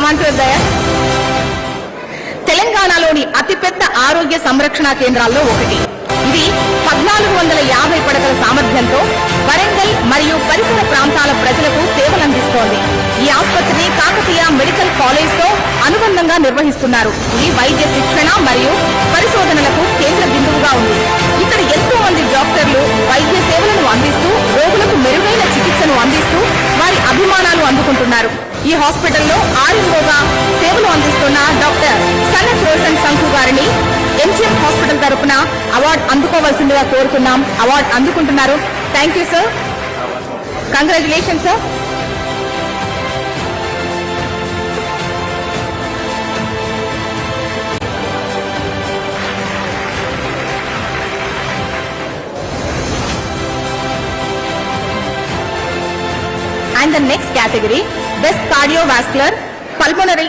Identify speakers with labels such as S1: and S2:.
S1: On to దయా. తెలంగాణలోని అతిపెద్ద ఆరోగ్య సంరక్షణ కేంద్రాల్లో ఒకటి. ఇది 1450 పడకల సామర్థ్యంతో వరంగల్ మరియు పరిసర ప్రాంతాల ప్రజలకు సేవలందిస్తోంది. ఈ ఆసుపత్రిని కాకతీయ మెడికల్ కాలేజ్ తో అనుబంధంగా నిర్వహిస్తున్నారు. ఇది వైద్య శిక్షణ మరియు పరిశోధనలకు కేంద్ర బిందువుగా ఉంది. ఇక్కడ ఎంతో మంది డాక్టర్లు వైద్య సేవలను అందిస్తూ రోగులకు మెరుగైన చికిత్సను అందిస్తూ వారి అభిమానాలు అందుకుంటున్నారు. ఈ హాస్పిటల్లో ఆర్ఎంఓగా సేవలు అందిస్తున్న డాక్టర్ సనత్ రోషన్ సంఖు గారిని ఎంజిఎం హాస్పిటల్ తరపున అవార్డు అందుకోవాల్సిందిగా కోరుతున్నాం. అవార్డు అందుకుంటున్నారు. Thank you sir. Congratulation sir. And the next category, Best Cardiovascular Pulmonary